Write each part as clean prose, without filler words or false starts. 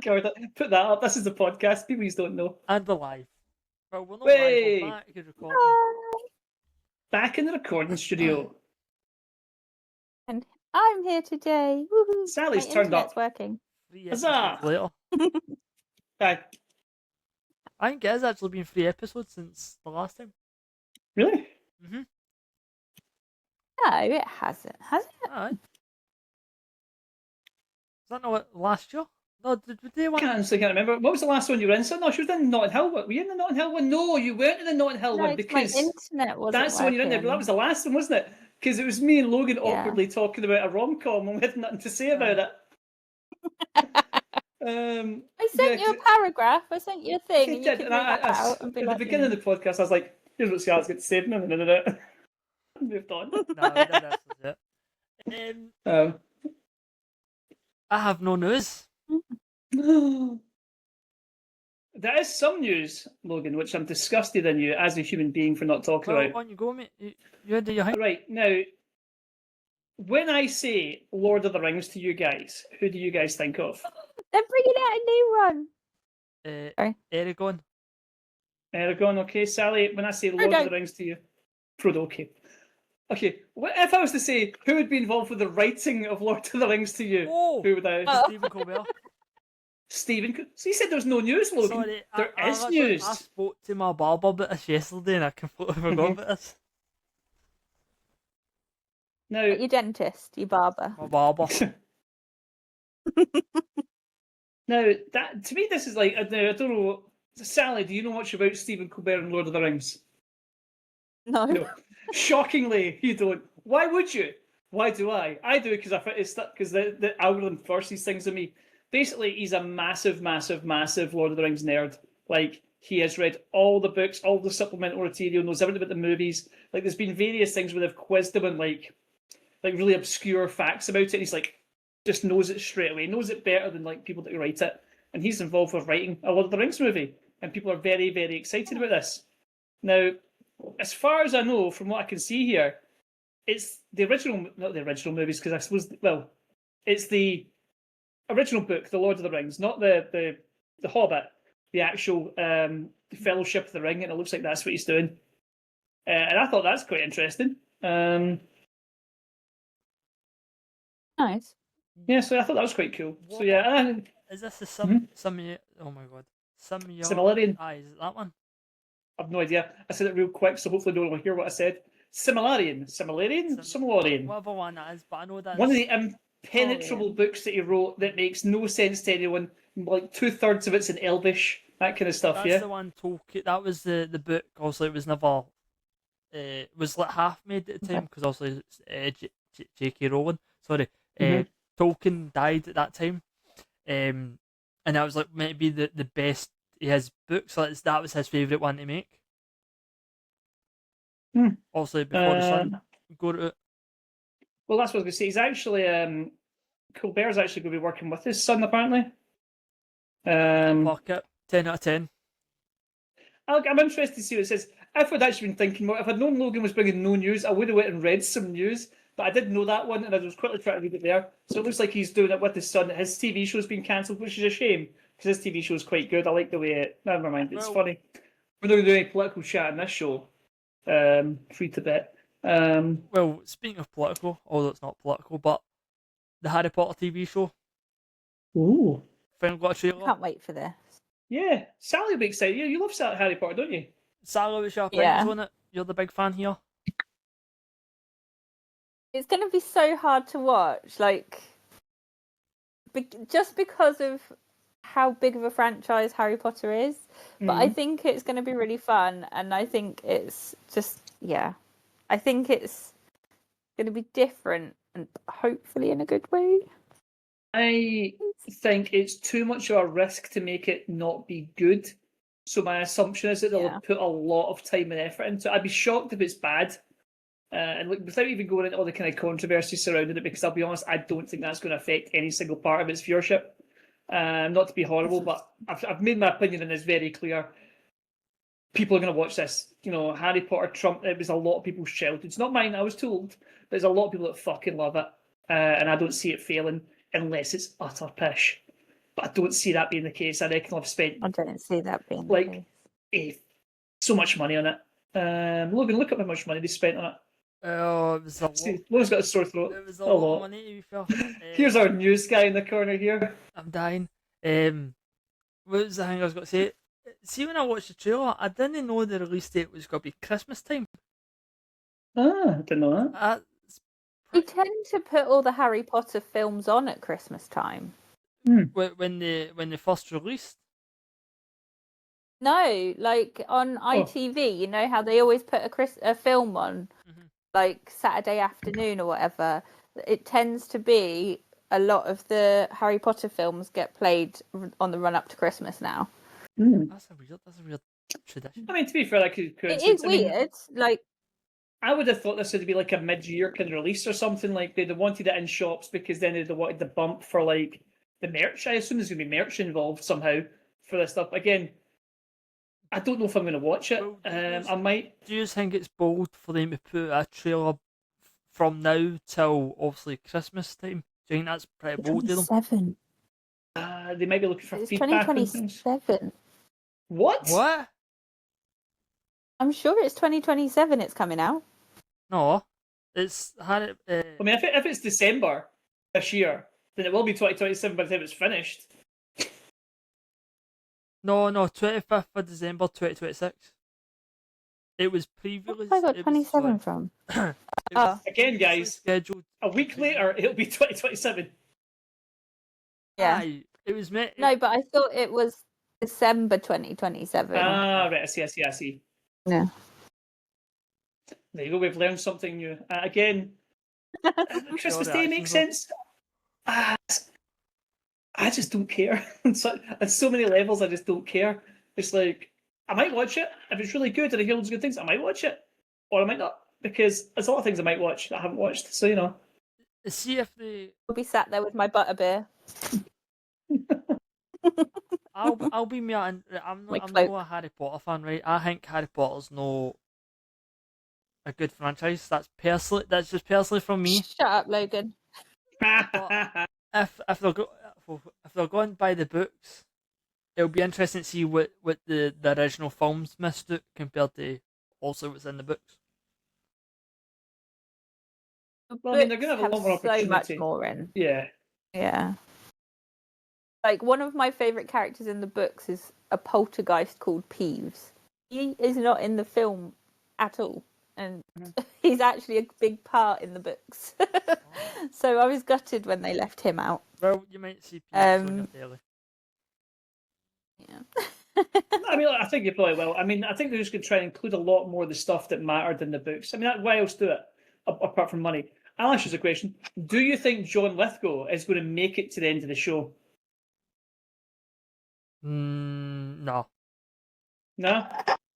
Put that up. This is the podcast. People just don't know. And we're live. Well, we're not Hey! live, we're back in recording. Back in the recording studio. And I'm here today. Woohoo. Sally's My turned internet's up. working. 3 Huzzah! episodes later. Aye. I think it has actually been 3 episodes since the last time. Really? Mm-hmm. No, it hasn't. Has it? Aye. Is that not what, last year? No, did we do one? Can't remember. What was the last one you were in? So no, she was in Notting Hill one. Were you in the Notting Hill one? No, you weren't in the Notting Hill No, one it's my because internet wasn't that's the one you're in there. But that was the last one, wasn't it? Because it was me and Logan awkwardly talking about a rom-com and we had nothing to say about it. I sent you a paragraph. I sent you a thing, and you could read that out and be at like, the beginning of the podcast, I was like, "Here's what Scott's got to say." No. Moved on. No, we did actually do it. I have no news. There is some news, Logan, which I'm disgusted in you as a human being for not talking Well, about. on you go, mate. You do your thing. Right, now, when I say Lord of the Rings to you guys, who do you guys think of? they're bringing out a new one. Sorry. Aragon. Aragorn, okay. Sally, when I say Lord of the Rings to you, Frodo, okay. Okay, if I was to say who would be involved with the writing of Lord of the Rings to you, who would I? Stephen Colbert. Stephen, so you said there's no news, Logan. Sorry, there is news. I spoke to my barber about this yesterday and I completely forgot about this. Now, your dentist, your barber. My barber. Now, that to me, this is like, I don't know, Sally, do you know much about Stephen Colbert and Lord of the Rings? No. Shockingly, you don't. Why would you? Why do I? I do because the algorithm forces things on me. Basically, he's a massive Lord of the Rings nerd. Like, he has read all the books, all the supplemental material, knows everything about the movies. Like, there's been various things where they've quizzed him on like really obscure facts about it. And he's like, just knows it straight away, knows it better than like people that write it. And he's involved with writing a Lord of the Rings movie, and people are very, very excited about this. Now, as far as I know, from what I can see here, it's the original, not the original movies, because I suppose, well, it's the original book, The Lord of the Rings, not the Hobbit, the actual Fellowship of the Ring, and it looks like that's what he's doing. And I thought that's quite interesting. Nice. Yeah, so I thought that was quite cool. So yeah, is this the oh my god, Similarian? Aye, is it that one? I've no idea. I said it real quick, so hopefully no one will hear what I said. Similarian. Whatever one that is, but I know that one of the impenetrable books that he wrote that makes no sense to anyone. Like 2/3 of it's in Elvish, that kind of stuff. That's the one. Tolkien. That was the book. Also, it was never. It was like half made at the time because also J.K. Rowling. Sorry, Tolkien died at that time, and that was like maybe the best. His books, so that was his favourite one to make. Also, Before the Sun, go to it. Well, that's what I was going to say. He's actually Colbert's actually going to be working with his son, apparently. Fuck it, 10 out of 10. I'm interested to see what it says. If I'd actually been thinking, if I'd known Logan was bringing no news, I would have went and read some news. But I didn't know that one, and I was quickly trying to read it there. So it looks like he's doing it with his son. His TV show's been cancelled, which is a shame, because his TV show's quite good. I like the way it... Never mind, it's funny. We're not going to do any political chat in this show. Free to bet. Well, speaking of political, although it's not political, but the Harry Potter TV show. Ooh. Finally got a trailer. Can't wait for this. Yeah, Sally will be excited. You love Harry Potter, don't you? Sally, what's your opinions on it? You're the big fan here. It's going to be so hard to watch, like, just because of how big of a franchise Harry Potter is. But I think it's going to be really fun, and I think it's just, I think it's going to be different, and hopefully in a good way. I think it's too much of a risk to make it not be good. So my assumption is that they'll put a lot of time and effort into it. I'd be shocked if it's bad. And like, without even going into all the kind of controversy surrounding it, because I'll be honest, I don't think that's going to affect any single part of its viewership. Not to be horrible, but I've made my opinion and it's very clear. People are going to watch this. You know, Harry Potter Trump, it was a lot of people's childhood. It's not mine, I was told. But there's a lot of people that fucking love it. And I don't see it failing unless it's utter pish. but I don't see that being the case. I reckon I've spent I don't see that being like the case. so much money on it. Logan, look at how much money they spent on it. Oh, it was a lot. See, Logan's got a sore throat. It was a lot of money, to be fair. Here's our news guy in the corner here. I'm dying. What was the thing I was going to say? See, when I watched the trailer, I didn't know the release date was going to be Christmas time. Ah, I didn't know that. They tend to put all the Harry Potter films on at Christmas time. When they first released. No, like on ITV, you know how they always put a film on, like Saturday afternoon or whatever. It tends to be a lot of the Harry Potter films get played on the run up to Christmas now. That's a weird tradition. I mean, to be fair, that could It is weird. Like, I would have thought this would be like a mid-year kind of release or something. Like they'd have wanted it in shops because then they'd have wanted the bump for like the merch. I assume there's going to be merch involved somehow for this stuff. Again, I don't know if I'm going to watch it. Well, I might. Do you think it's bold for them to put a trailer from now till obviously Christmas time? Do you think that's pretty bold of them? 27. They might be looking for It's feedback. 2027. What? What? I'm sure it's 2027 it's coming out. No, it's had it. I mean, if it's December this year, then it will be 2027 by the time it's finished. No, 25th of December 2026. It was previously. Where have I got 27 from? Again, guys, scheduled a week later it'll be 2027. Yeah. Aye, it was meant. No, but I thought it was December 2027. Ah, right. I see. Yeah. There you go. We've learned something new. Again, Christmas Day makes sense. I just don't care. on so many levels, I just don't care. It's like, I might watch it. If it's really good and I hear loads of good things, I might watch it. Or I might not. Because there's a lot of things I might watch that I haven't watched. So, you know. See if they. I'll be sat there with my butterbeer. I'll be me. I'm not a Harry Potter fan, right? I think Harry Potter's no a good franchise. That's just personally from me. Shut up, Logan. But if they're going by the books, it'll be interesting to see what the original films missed out compared to also what's in the books. Well, I mean, they're going to have a lot more opportunity. So much more in. Yeah. Yeah. Like, one of my favourite characters in the books is a poltergeist called Peeves. He is not in the film at all. And he's actually a big part in the books. So I was gutted when they left him out. Well, you might see Peeves on your telly. Yeah. I mean, I think you probably will. I mean, I think they're just going to try and include a lot more of the stuff that mattered in the books. I mean, why else do it, apart from money? I'll ask you a question. Do you think John Lithgow is going to make it to the end of the show? No. No?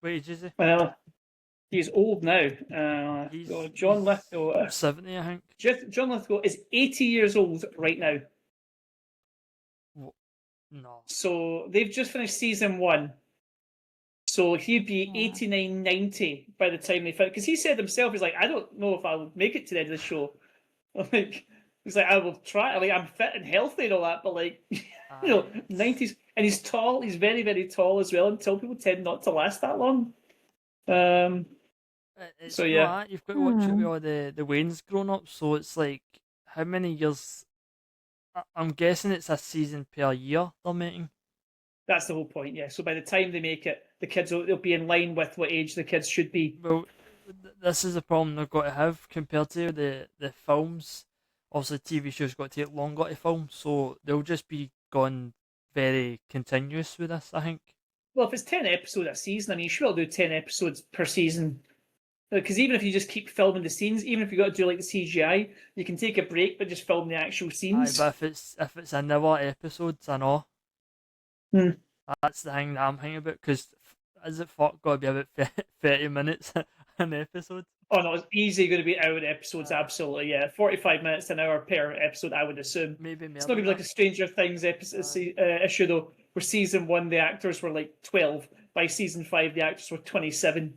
Wait, is he? Well, he's old now. John Lithgow. 70, I think. John Lithgow is 80 years old right now. No. So they've just finished season 1. So he'd be 89, 90 by the time they finish. Because he said himself, he's like, I don't know if I'll make it to the end of the show. Like, he's like, I will try. Like, I'm fit and healthy and all that, but like, 90s. And he's tall. He's very, very tall as well. And tall people tend not to last that long. So yeah, you've got to watch it with all the Waynes grown up. So it's like, how many years? I'm guessing it's a season per year they're making. That's the whole point. Yeah. So by the time they make it, the kids they'll be in line with what age the kids should be. Well, this is the problem they've got to have compared to the films. Obviously, TV shows got to take longer to film, so they'll just be gone very continuous with this, I think. Well, if it's 10 episodes a season, I mean, you should do 10 episodes per season. Because even if you just keep filming the scenes, even if you've got to do like the CGI, you can take a break but just film the actual scenes. Aye, but if it's another episodes, I know. That's the thing that I'm thinking about, because is it got to be about 30 minutes an episode? Oh no, it's easily going to be hour episodes, absolutely, yeah. 45 minutes to an hour per episode, I would assume. Maybe it's not going to be like a Stranger Things issue, though, where season 1 the actors were like 12. By season 5 the actors were 27.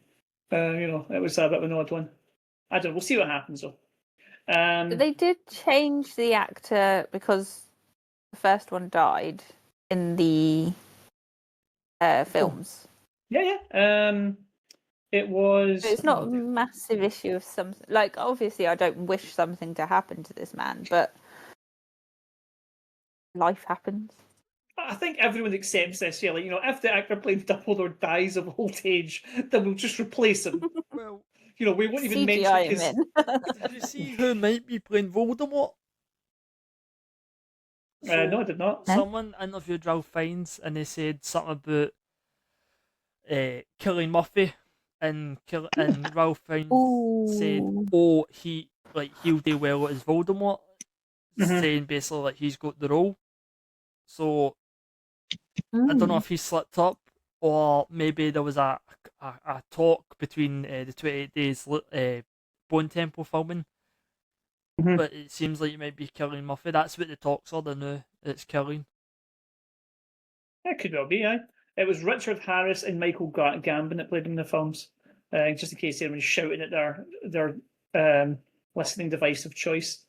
It was a bit of an odd one. I don't know, we'll see what happens, though. They did change the actor because the first one died. in the films. Yeah. It was. It's not a massive issue of something. Like, obviously, I don't wish something to happen to this man, but life happens. I think everyone accepts this. Yeah, like, if the actor playing Dumbledore dies of old age, then we'll just replace him. Well, We won't even mention CGI him his. in. did you see who might be playing Voldemort? No, I did not. Someone interviewed Ralph Fiennes and they said something about Cillian Murphy, and Ralph Fiennes said, "Oh, he'll do well as Voldemort," saying basically like he's got the role. So I don't know if he slipped up or maybe there was a talk between the 28 Days Bone Temple filming. But it seems like it might be Cillian Murphy. That's what the talks are. They know it's Cillian. That could well be, aye. It was Richard Harris and Michael Gambon that played in the films. Just in case anyone's shouting at their listening device of choice.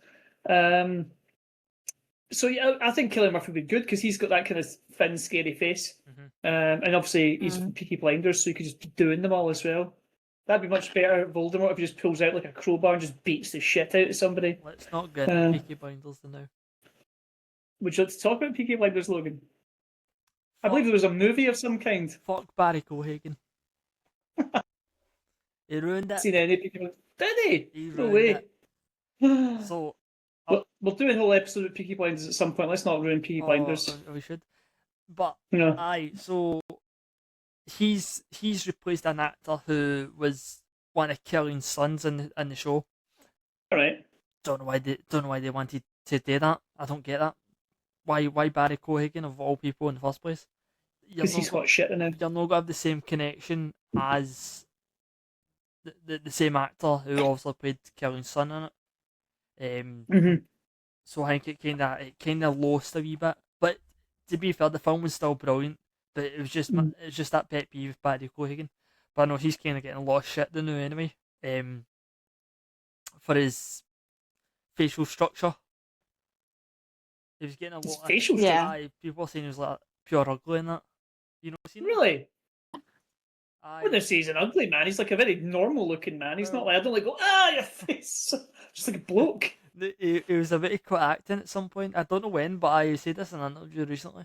So yeah, I think Cillian Murphy would be good because he's got that kind of thin, scary face, and obviously he's from Peaky Blinders, so he could just be doing them all as well. That'd be much better, Voldemort, if he just pulls out like a crowbar and just beats the shit out of somebody. Let's not get into Peaky Blinders now. Would you like to talk about Peaky Blinders, Logan? I believe there was a movie of some kind. Fuck Barry Cohagen. He ruined it. Seen any Peaky Blinders? Did he? No way. So we'll do a whole episode of Peaky Blinders at some point. Let's not ruin Peaky Blinders. We should. But so he's replaced an actor who was one of Killian's sons in the show. All right. Don't know why they wanted to do that. I don't get that. Why Barry Cohagen of all people in the first place? Because he's hot shit in it. You're not gonna have the same connection as the same actor who also played Killian's son in it. So I think it kind of lost a wee bit. But to be fair, the film was still brilliant. But it was just that pet peeve with Barry Cohagen. But I know he's kind of getting a lot of shit now anyway. For his facial structure. He was getting a lot of facial structure. People were saying he was like pure ugly in that. You know, seen really? I wouldn't say he's an ugly man. He's like a very normal looking man. He's not like, I don't like go, your face. Just like a bloke. He was a bit quite acting at some point. I don't know when, but I said this in an interview recently.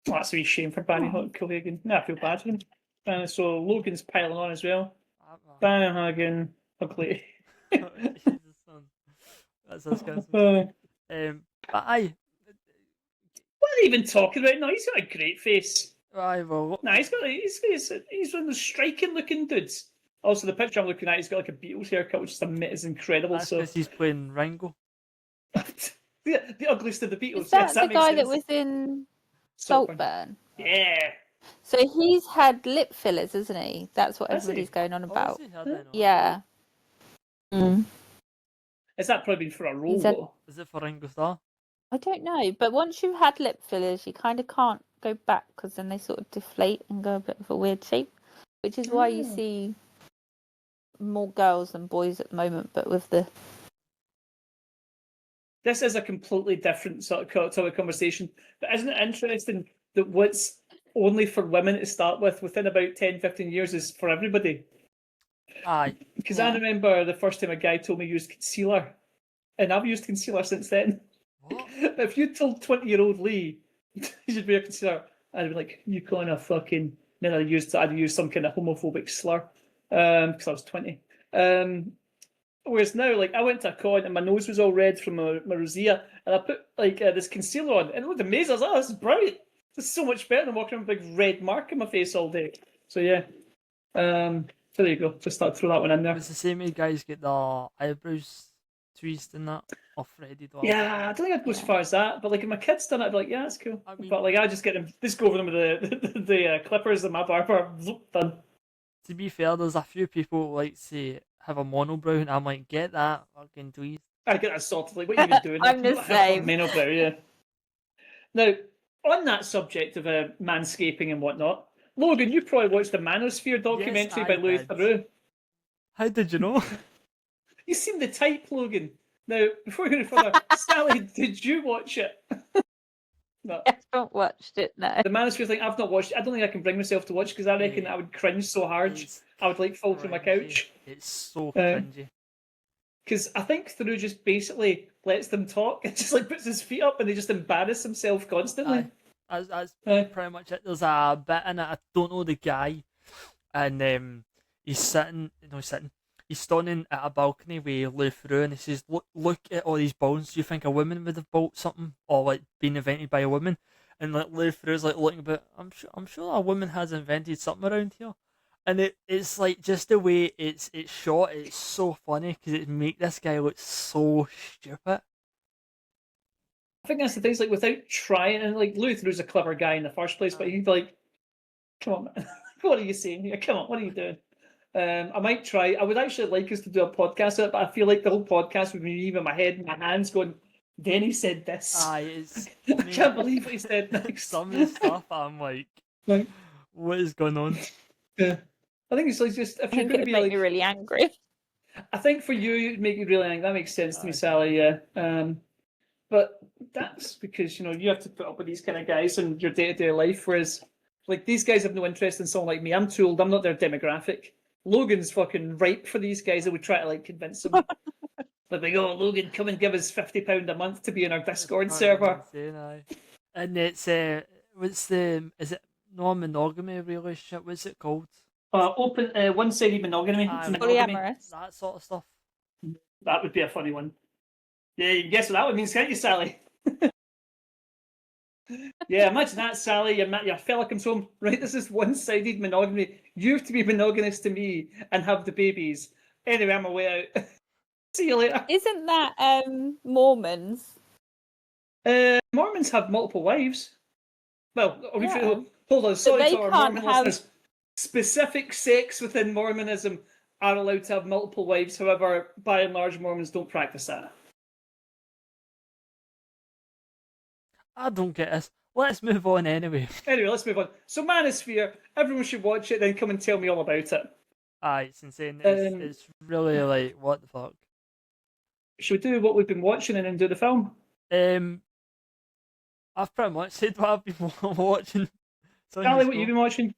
Oh, that's a wee shame for Barry Cohagen. No, I feel bad for him. So Logan's piling on as well. Barry Hagen, ugly. That's disgusting. But aye. What are they even talking about? No, he's got a great face. Aye, well. No, he's one of those striking looking dudes. Also, the picture I'm looking at, he's got like a Beatles haircut, which is incredible. That's because he's playing Ringo. the ugliest of the Beatles. Is that the guy that was in Saltburn? Yeah. So he's had lip fillers, isn't he? That's what everybody's going on about. Yeah. Has that probably been for a role, though? Is it for Ringo Starr? I don't know, but once you've had lip fillers, you kind of can't go back because then they sort of deflate and go a bit of a weird shape, which is why you see more girls than boys at the moment, but with the... This is a completely different sort of conversation, but isn't it interesting that what's only for women to start with within about 10-15 years is for everybody? Aye. Because I remember the first time a guy told me he used concealer, and I've used concealer since then. What? If you told 20-year-old Lee he should wear concealer, I'd be like, you kind of fucking... Then I'd use some kind of homophobic slur because I was 20. Whereas now, like, I went to a con and my nose was all red from my rosacea, and I put like this concealer on, and it looked amazing. I was like, oh, this is brilliant. This is so much better than walking around with a big red mark in my face all day. So yeah, so there you go. Just thought I'd throw that one in there. It's the same way guys get the eyebrows tweezed and that, or threaded. Yeah, I don't think I'd go as far as that, but like if my kid's done it, I'd be like, yeah, that's cool. I mean, but like I just get them, just go over them with the clippers and my barber, done. To be fair, there's a few people like say have a monobrow, and I'm like, get that fucking tweezed. I get that sorted. Like, what are you even doing? I'm the same. Monobrow, yeah. Now, on that subject of manscaping and whatnot, Logan, you probably watched the Manosphere documentary by Louis Theroux. How did you know? You seem the type, Logan. Now, before we go any further, Sally, did you watch it? No. I haven't watched it, no. The Manosphere thing, I've not watched. I don't think I can bring myself to watch because I reckon I would cringe so hard. It's I would like fall through my cringy. couch. It's so cringy. Because I think Theroux just basically lets them talk and just like puts his feet up and they just embarrass himself constantly. That's pretty much it. There's a bit in it. I don't know the guy, and he's sitting. He's standing at a balcony with Lou Theroux, and he says, "Look at all these bones. Do you think a woman would have built something, or like been invented by a woman?" And like Lou Theroux's like looking about. I'm sure a woman has invented something around here. And it's like just the way it's shot. It's so funny because it make this guy look so stupid. I think that's the thing. Is like without trying, and like Lou Theroux's a clever guy in the first place, but he'd be like, "Come on, man, what are you saying here? Come on, what are you doing?" I might try. I would actually like us to do a podcast of it, but I feel like the whole podcast would be me in my head and my hands going. Then he said this. I can't believe what he said next. Some of the stuff I'm like, what is going on? Yeah. I think it's like just if you're going to be make like me really angry. I think for you, it'd make you really angry. That makes sense to me, Sally. Yeah, but that's because you have to put up with these kind of guys in your day-to-day life. Whereas, like these guys have no interest in someone like me. I'm too old. I'm not their demographic. Logan's fucking ripe for these guys that would try to like convince him. Like they go, Logan, come and give us £50 a month to be in our Discord server. Insane, and it's is it non-monogamy relationship? What's it called? Open one-sided monogamy. Polyamorous. That sort of stuff. That would be a funny one. Yeah, you can guess what that one means, can't you, Sally? Yeah, imagine that, Sally. Your fella comes home. Right, this is one-sided monogamy. You have to be monogamous to me and have the babies. Anyway, I'm away out. See you later. Isn't that Mormons? Mormons have multiple wives. Well, Yeah. hold on. Sorry they to our can't Mormon have- listeners. Specific sects within Mormonism are allowed to have multiple wives. However, by and large, Mormons don't practice that. I don't get this. Let's move on anyway. Anyway, let's move on. So, Manosphere, everyone should watch it, then come and tell me all about it. It's insane. It's really like, what the fuck? Should we do what we've been watching and then do the film? I've pretty much said what I've been watching. So Sally, what you've been watching?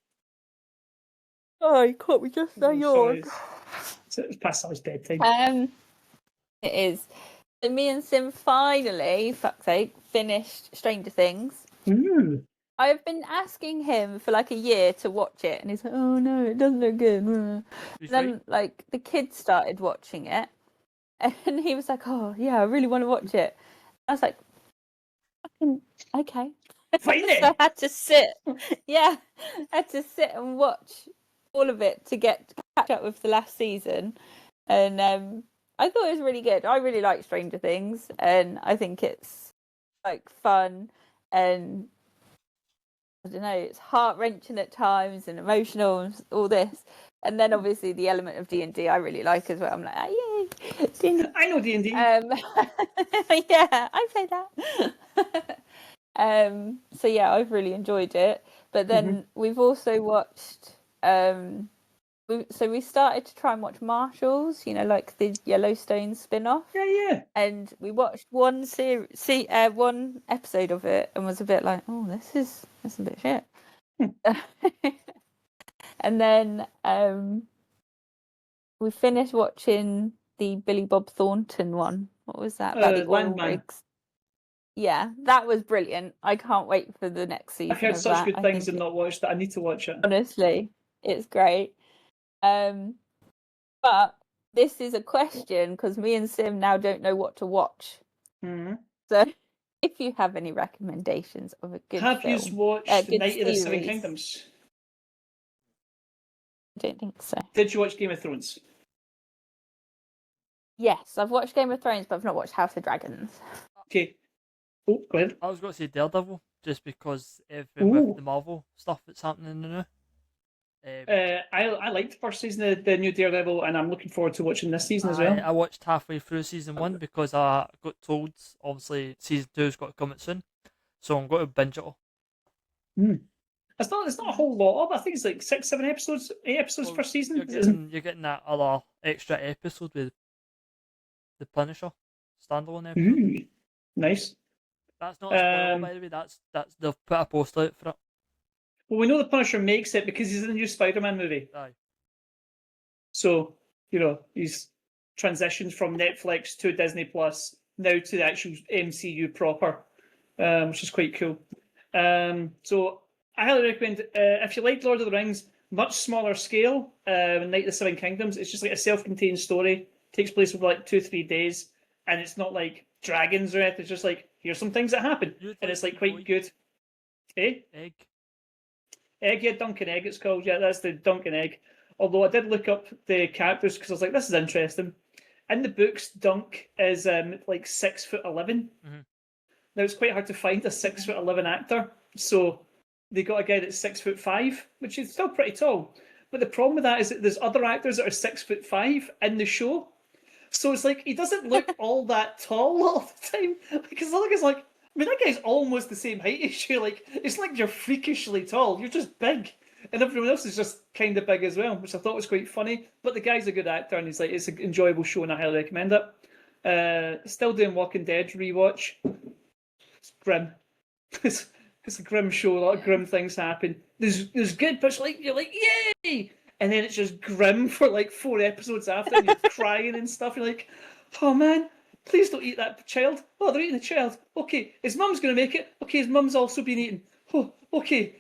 Oh, you caught me just so yawn. It's past Sally's bedtime. It is. So me and Sim finally, fuck's sake, finished Stranger Things. Ooh. I've been asking him for like a year to watch it, and he's like, "Oh no, it doesn't look good." Then, like, the kids started watching it, and he was like, "Oh yeah, I really want to watch it." I was like, "Fucking okay." Finally. So I had to sit. Yeah, I had to sit and watch all of it to catch up with the last season, and I thought it was really good. I really like Stranger Things, and I think it's like fun and I don't know, it's heart-wrenching at times and emotional and all this. And then obviously the element of D&D I really like as well. I'm like, oh, yay, D&D. I know D&D. Yeah, I play that. So yeah, I've really enjoyed it. But then we've also watched we started to try and watch Marshalls, like the Yellowstone spin-off. Yeah. And we watched one episode of it and was a bit like, oh, this is a bit shit. And then we finished watching the Billy Bob Thornton one. What was that? About the oil rigs. Yeah, that was brilliant. I can't wait for the next season. I've heard such good things and not watched it. I need to watch it. Honestly, it's great. But this is a question because me and Sim now don't know what to watch. Mm-hmm. So, if you have any recommendations of a good film, you watched Night of the Seven Kingdoms? I don't think so. Did you watch Game of Thrones? Yes, I've watched Game of Thrones, but I've not watched House of Dragons. Okay. Oh, go ahead. I was going to say Daredevil, just because with the Marvel stuff that's happening now. I liked the first season of the new Daredevil, and I'm looking forward to watching this season as well. I watched halfway through season 1 because I got told, obviously, season 2's got to come out soon, so I'm going to binge it all. It's not a whole lot of. I think it's like 6-7 episodes, 8 episodes per season. You're getting that other extra episode with the Punisher standalone episode. Nice. That's not a spoiler, by the way. That's they've put a post out for it. Well, we know the Punisher makes it because he's in the new Spider-Man movie. Aye. So, he's transitioned from Netflix to Disney Plus, now to the actual MCU proper, which is quite cool. So I highly recommend, if you like Lord of the Rings, much smaller scale, Night of the Seven Kingdoms, it's just like a self-contained story, takes place over like 2-3 days, and it's not like dragons or anything, it's just like, here's some things that happen, and it's like quite good. Egg. Egg, yeah, Duncan Egg it's called, yeah, that's the Duncan Egg. Although I did look up the characters because I was like, this is interesting. In the books, Dunk is like 6'11". Mm-hmm. Now it's quite hard to find a 6'11" actor, so they got a guy that's 6'5", which is still pretty tall. But the problem with that is that there's other actors that are 6'5" in the show, so it's like he doesn't look all that tall all the time. Because it's like, I mean, that guy's almost the same height as you. Like, it's like you're freakishly tall. You're just big. And everyone else is just kind of big as well, which I thought was quite funny. But the guy's a good actor, and it's an enjoyable show, and I highly recommend it. Still doing Walking Dead rewatch. It's grim. It's a grim show. A lot of grim things happen. There's good bits, like you're like, yay! And then it's just grim for like 4 episodes after, and you're crying and stuff. You're like, oh man, please don't eat that child. Oh, they're eating the child. Okay, his mum's going to make it. Okay, his mum's also been eaten. Oh, okay.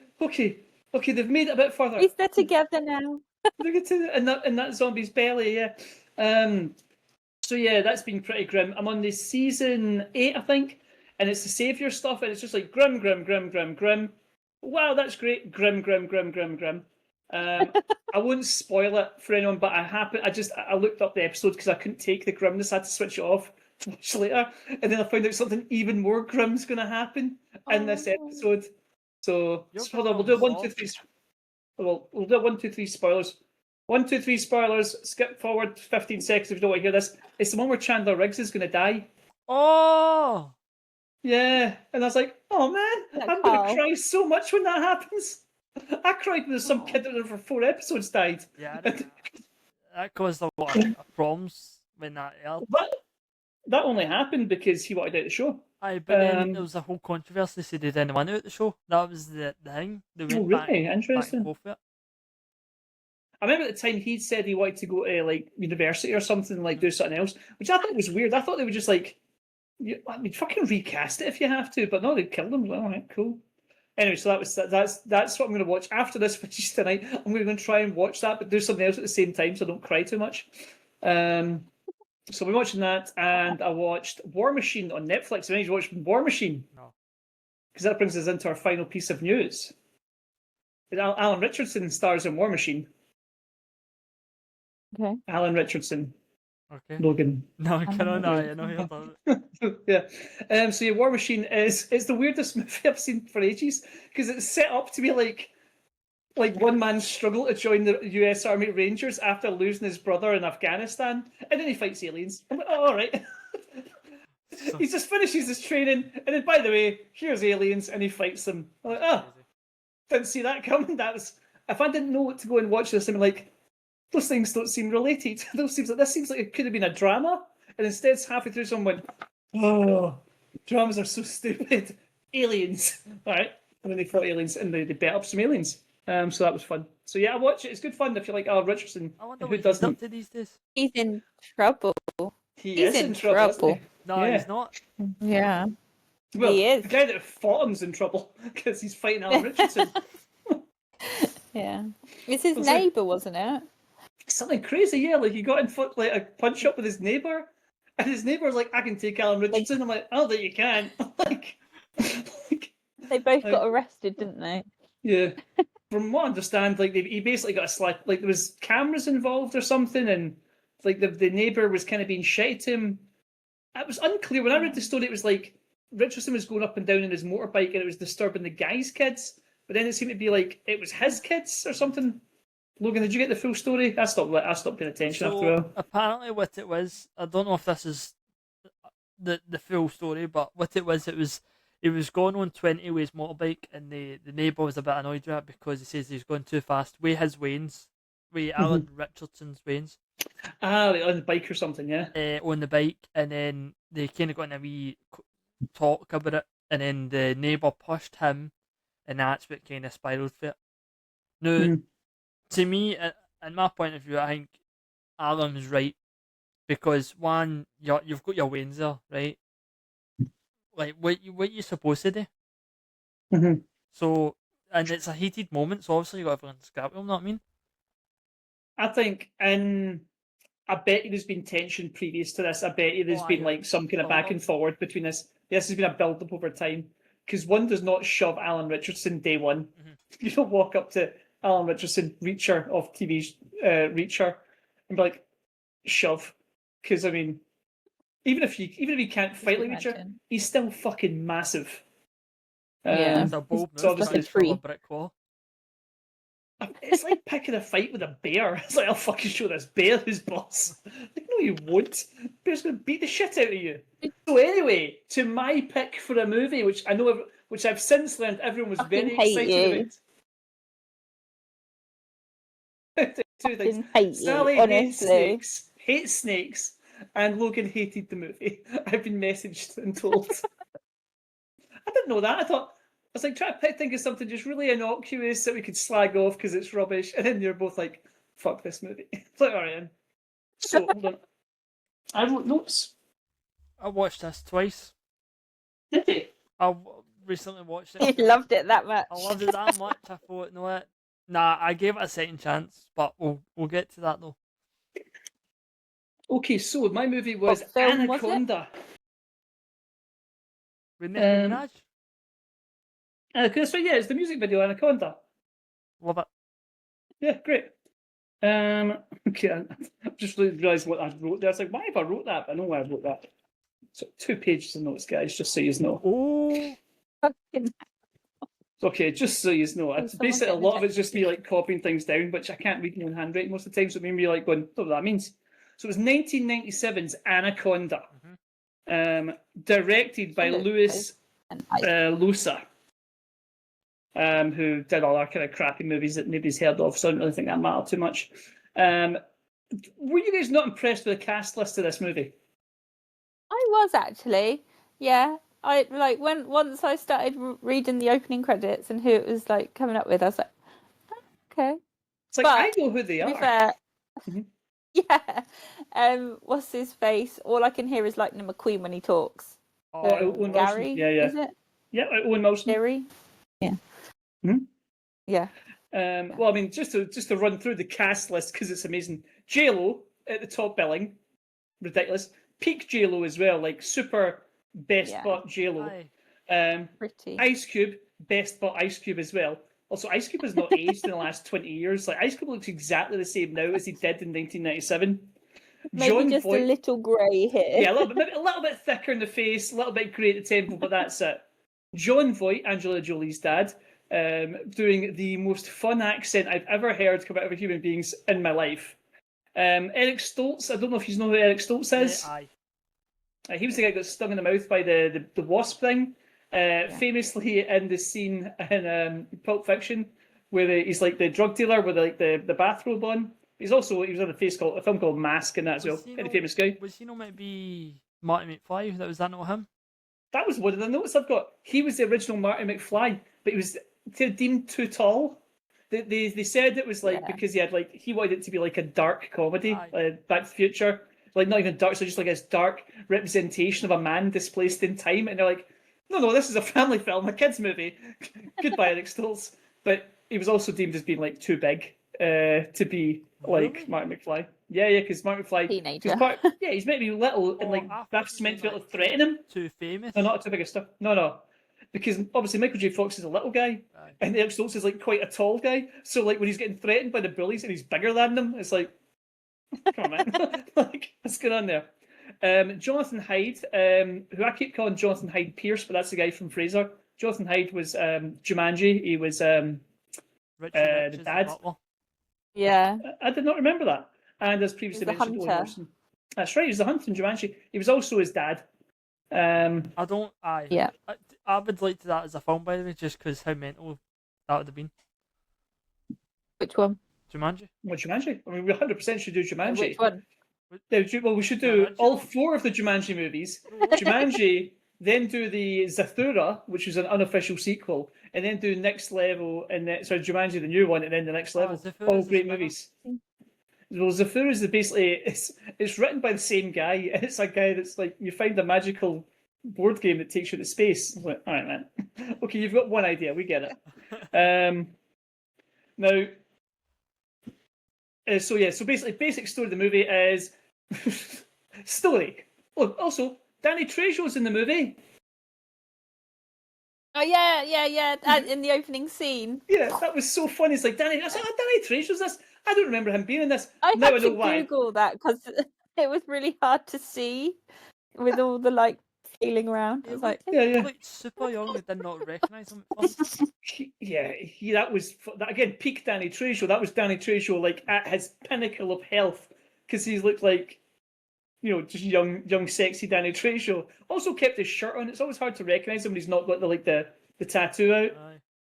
Okay, they've made it a bit further. At least they're together now. Look at it in that zombie's belly, yeah. So yeah, that's been pretty grim. I'm on the season 8, I think, and it's the Savior stuff, and it's just like grim. Wow, that's great. Grim. I won't spoil it for anyone, but I looked up the episode because I couldn't take the grimness. I had to switch it off to watch later, and then I found out something even more grim's going to happen in this episode. So hold on, we'll do 1, 2, 3. Well, we'll do 1, 2, 3 spoilers. 1, 2, 3 spoilers. Skip forward 15 seconds if you don't want to hear this. It's the one where Chandler Riggs is going to die. Oh! Yeah, and I was like, oh man, I'm going to cry so much when that happens. I cried when some kid that for 4 episodes died. Yeah, that caused a lot of problems when that aired. That only happened because he wanted out the show. Aye, but then there was a whole controversy. They said they didn't want out the show. That was the thing. They went really? Interesting. Back and forth with it. I remember at the time he'd said he wanted to go to like university or something, like do something else, which I thought was weird. I thought they would just like, fucking recast it if you have to, but no, they killed him. All right, cool. Anyway, so that's what I'm going to watch after this, which is tonight. I'm going to try and watch that, but do something else at the same time so I don't cry too much. So we're watching that, and I watched War Machine on Netflix. I managed to watch War Machine. No. Because that brings us into our final piece of news. Alan Richardson stars in War Machine. Okay. Alan Richardson. Okay. Logan. No, I know you're talking about. Yeah. So yeah, War Machine is the weirdest movie I've seen for ages, because it's set up to be like one man's struggle to join the US Army Rangers after losing his brother in Afghanistan, and then he fights aliens. I'm like, oh, all right. He just finishes his training, and then, by the way, here's aliens, and he fights them. I'm like, oh, didn't see that coming. If I didn't know what to go and watch this, I'm like, those things don't seem related. This seems like it could have been a drama, and instead, halfway through, someone went, oh, dramas are so stupid. Aliens. All right. And then they fought aliens, and they bet up some aliens. So that was fun. So yeah, I watch it. It's good fun if you like Alan Richardson. I wonder who what doesn't? he's up to these days. He's in trouble. He's in trouble. Isn't he? No, Yeah. he's not. Yeah. Well, He is. the guy that fought him's in trouble because he's fighting Alan Richardson. Yeah. It's his Was it- neighbour, wasn't it? Something crazy, yeah. Like he got in like a punch up with his neighbour, and his neighbour's like, "I can take Alan Richardson." I'm like, "Oh, that you can." like, They both got arrested, didn't they? yeah. From what I understand, like he basically got a slap. Like there was cameras involved or something, and like the neighbour was kind of being shitty to him. It was unclear when I read the story. It was like Richardson was going up and down in his motorbike, and it was disturbing the guy's kids. But then it seemed to be like it was his kids or something. Logan, did you get the full story? I stopped paying attention after a while. Apparently what it was, I don't know if this is the full story, but what it was he was going on 20 with his motorbike, and the neighbour was a bit annoyed with it because he says he's going too fast with his wains, with Alan Richardson's wains. Like on the bike or something, yeah. On the bike, and then they kind of got in a wee talk about it, and then the neighbour pushed him, and that's what kind of spiraled for it. Now, Mhm. to me, in my point of view, I think Alan's right, because one, you've got your Waynes there, right? Like what you supposed to do. Mhm. So, and it's a heated moment, so obviously you got everyone to scrap him. Know what I mean? I think I bet you there's been tension previous to this. I bet you there's Oh, been aye, like some kind of build back up. and forward between this. This has been a build up over time. Because one does not shove Alan Richardson day one. Mhm. You don't walk up to Alan Richardson, Reacher of TV's Reacher, and be like, shove. Because I mean, even if he can't fight like Reacher, Imagine. he's still fucking massive. Yeah. It's a bold so move to obviously- like a shove a tree. brick wall. It's like picking a fight with a bear. It's like, I'll fucking show this bear who's boss. Like, no, you won't. Bear's going to beat the shit out of you. So anyway, to my pick for a movie, which I know, which I've since learned everyone was Fucking very hate excited you. about. Two things. Fucking hate you, Sally hates honestly. snakes, and Logan hated the movie. I've been messaged and told. I didn't know that. I was like trying to think of something just really innocuous that we could slag off because it's rubbish, and then you're both like, "Fuck this movie." It's like, all right, then. So hold on. I wrote notes. I watched this twice. Did you? Recently watched You it. loved it that much. I loved it that much. I thought, no, what? Nah, I gave it a second chance, but we'll get to that though. Okay, so my movie was What film was it? Anaconda. With Nicki Minaj, So yeah, it's the music video Anaconda. love it. Yeah, great. Okay, I just realised what I wrote there. I was like, why have I wrote that? But I know why I wrote that. So 2 pages of notes, guys, just so you know. Oh, Fucking Okay, just so you know. someone Basically, a getting lot of it's just me like copying things down, which I can't read my own handwriting most of the time, so it made me like going, oh, that means. So it was 1997's Anaconda, directed by Solid. Louis and I Lusa, who did all our kind of crappy movies that nobody's heard of, so I don't really think that mattered too much. Were you guys not impressed with the cast list of this movie? was actually. Yeah. I like once I started reading the opening credits and who it was like coming up with, I was like, "Oh, okay." It's like, But, I know who they To be are. fair, Mhm. yeah. What's his face? All I can hear is Lightning McQueen when he talks. Owen Wilson. Gary, Yeah. is it? Yeah, Owen Wilson. Gary? Yeah. Mhm. Yeah. Well, I mean, just to run through the cast list because it's amazing. J-Lo at the top billing, ridiculous. Peak J-Lo as well, like super best Yeah. butt J-Lo. aye. Pretty. Ice Cube, best butt Ice Cube as well. Also, Ice Cube has not aged in the last 20 years. Like Ice Cube looks exactly the same now as he did in 1997. Maybe John just Voight, a little grey here. yeah, maybe a little bit thicker in the face, a little bit grey at the temple, but that's it. John Voight, Angelina Jolie's dad, doing the most fun accent I've ever heard come out of a human beings in my life. Eric Stoltz, I don't know if you know who Eric Stoltz is. Aye. He was the guy that got stung in the mouth by the wasp thing. Famously in the scene in Pulp Fiction where he's like the drug dealer with like the bathrobe on. He was in a film called Mask and that as well. Kind of famous guy. Was he not maybe Marty McFly? Was that not him? That was one of the notes I've got. He was the original Marty McFly, but he was deemed too tall. They said it was like because he wanted it to be like a dark comedy, Back to the Future, like not even dark, so just like this dark representation of a man displaced in time. And they're like, no, this is a family film, a kids movie. Goodbye, Eric Stoltz. But he was also deemed as being like too big to be like Really? Marty McFly. Yeah, because Marty McFly, Teenager. he's meant to be little, and like I thought that's you meant to be meant, able to threaten him. Too famous. No, not too big of stuff. No. Because obviously Michael J. Fox is a little guy, and Eric Stoltz is like quite a tall guy. So like when he's getting threatened by the bullies and he's bigger than them, it's like, come on, man, like what's going on there? Jonathan Hyde, who I keep calling Jonathan Hyde Pierce, but that's the guy from Fraser. Jonathan Hyde was Jumanji. He was Richard the Rich is dad. Butler. Yeah. I did not remember that. And as previously He was the mentioned, Owen hunter. Wilson. That's right. He was the hunter in Jumanji. He was also his dad. I don't. Aye. Yeah. I would like to that as a film, by the way, just because how mental that would have been. Which one? Jumanji. What Jumanji? I mean, we 100% should do Jumanji. Which one? Yeah, well, we should do Jumanji? all 4 of the Jumanji movies. Jumanji, then do the Zathura, which was an unofficial sequel, and then do Next Level, and then Jumanji, the new one, and then the Next Level. Zathura's All the great spin-off. movies. Well, Zathura is basically it's written by the same guy. It's a guy that's like, you find a magical board game that takes you to space. I'm like, all right, man. Okay, you've got one idea. We get it. Now, so basically, basic story of the movie is story. Oh, also, Danny Trejo's in the movie. Oh yeah. In the opening scene. Yeah, that was so funny. It's like Danny. I was like, Danny Trejo's this. I don't remember him being in this. I Now I had know to why. Google that because it was really hard to see with all the like feeling around. I was like, Yeah. Like super young, I did not recognise him at first. That was that again. Peak Danny Trejo. That was Danny Trejo, like at his pinnacle of health, because he looked like, just young, sexy Danny Trejo. Also kept his shirt on. It's always hard to recognise him when he's not got the tattoo out.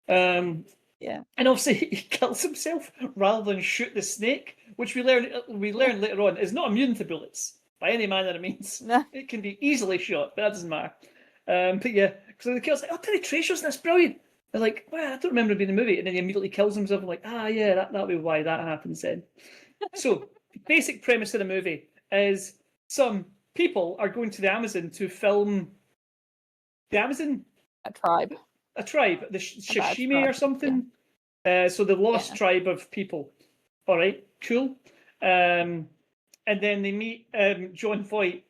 Aye. yeah. And obviously he kills himself rather than shoot the snake, which we learn later on is not immune to bullets by any manner of means. No. It can be easily shot, but that doesn't matter. But yeah, because the kid's like, "Oh, Danny Trejo's in this, brilliant." They're like, "Well, I don't remember him being in the movie," and then he immediately kills himself. I'm like, yeah, that'll be why that happens then. So, the basic premise of the movie is some people are going to the Amazon to film the Amazon. A tribe. A tribe, the Shishime tribe, or something. So the lost tribe of people. All right, cool. And then they meet John Voight,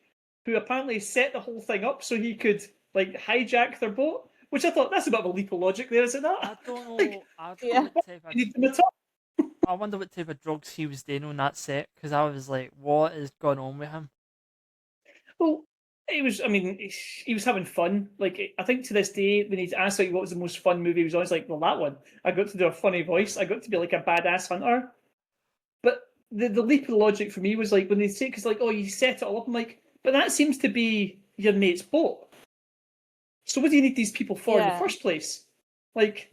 who apparently set the whole thing up so he could like hijack their boat. Which I thought, that's a bit of a leap of logic there, is it not? I don't know. Like, I wonder what type of drugs he was doing on that set, because I was like, what is going on with him? Well, he was having fun. Like, I think to this day, when he's asked like what was the most fun movie, he was always like, well, that one. I got to do a funny voice. I got to be like a badass hunter. But the leap of logic for me was like when they say, because like, oh, you set it all up. I'm like, but that seems to be your mate's boat. So what do you need these people for in the first place? Like,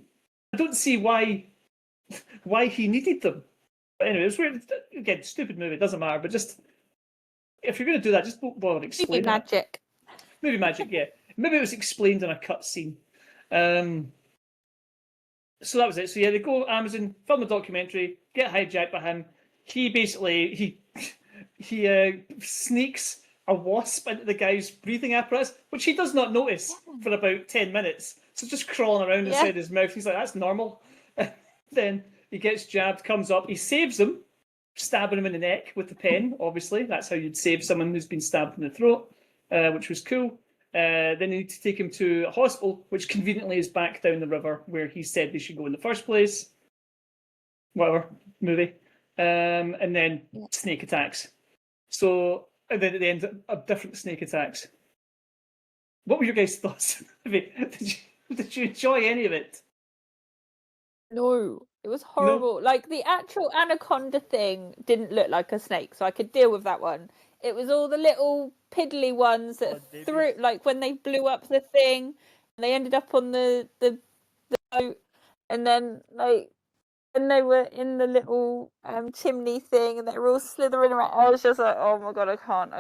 I don't see why he needed them. But anyway, it's weird. Again, stupid movie. It doesn't matter. But just, if you're going to do that, just don't bother explaining. Movie magic, yeah. Maybe it was explained in a cut scene. So that was it. So yeah, they go Amazon, film a documentary, get hijacked by him. He basically he sneaks a wasp into the guy's breathing apparatus, which he does not notice for about 10 minutes. So just crawling around inside his mouth. He's like, that's normal. Then he gets jabbed, comes up, he saves him, stabbing him in the neck with the pen, obviously. That's how you'd save someone who's been stabbed in the throat, which was cool. Then they need to take him to a hospital, which conveniently is back down the river where he said they should go in the first place. Whatever, movie. And then snake attacks. So, and then at the end, different snake attacks. What were your guys' thoughts? Did you enjoy any of it? No, it was horrible. No. Like, the actual Anaconda thing didn't look like a snake, so I could deal with that one. It was all the little piddly ones that threw, like when they blew up the thing, and they ended up on the boat, and then like when they were in the little chimney thing, and they were all slithering around. I was just like, oh my god, I can't.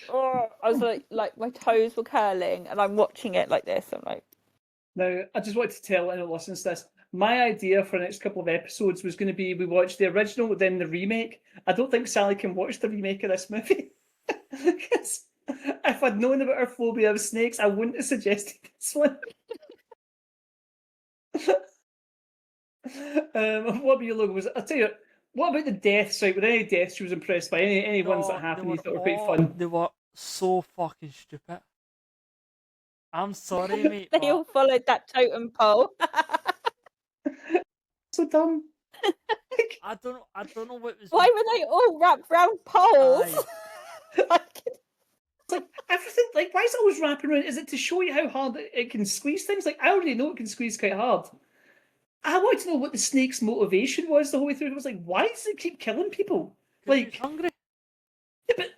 Oh, I was like my toes were curling, and I'm watching it like this. I'm like, now I just wanted to tell anyone listening to this. My idea for the next couple of episodes was going to be we watch the original, then the remake. I don't think Sally can watch the remake of this movie. Because if I'd known about her phobia of snakes, I wouldn't have suggested this one. What about your logo? I'll tell you, what about the deaths? Right, were there any deaths she was impressed by? Any ones that happened you thought were quite fun? They were so fucking stupid. I'm sorry, mate. They all followed that totem pole. So dumb. I don't know what was. Why were they all wrapped round poles? Like everything, like why is it always wrapping around? Is it to show you how hard it can squeeze things? Like I already know it can squeeze quite hard. I want to know what the snake's motivation was the whole way through. It was like, why does it keep killing people? Like hungry. Yeah, but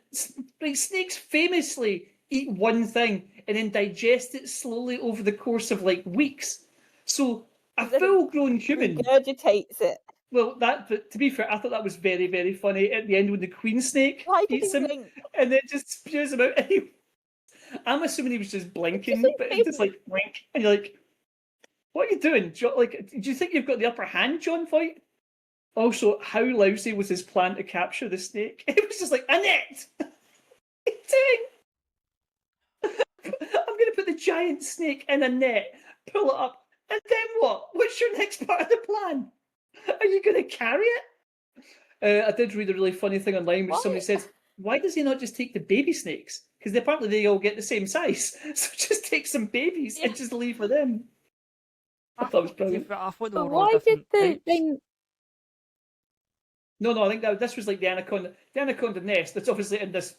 like snakes famously eat one thing and then digest it slowly over the course of like weeks. So a full-grown human regurgitates it. Well, but to be fair, I thought that was very, very funny at the end when the queen snake eats him and then just spews him out. I'm assuming he was just blinking, but it's just like wink, and you're like, "What are you doing, John? Like, do you think you've got the upper hand, John Voight?" Also, how lousy was his plan to capture the snake? It was just like, Annette, what are you doing? I'm going to put the giant snake in a net, pull it up, and then what? What's your next part of the plan? Are you going to carry it? I did read a really funny thing online, which somebody says, "Why does he not just take the baby snakes? Because apparently they all get the same size. So just take some babies and just leave with them." I thought it was brilliant. I thought they But were all why did different types. No, I think that this was like the Anaconda nest that's obviously in this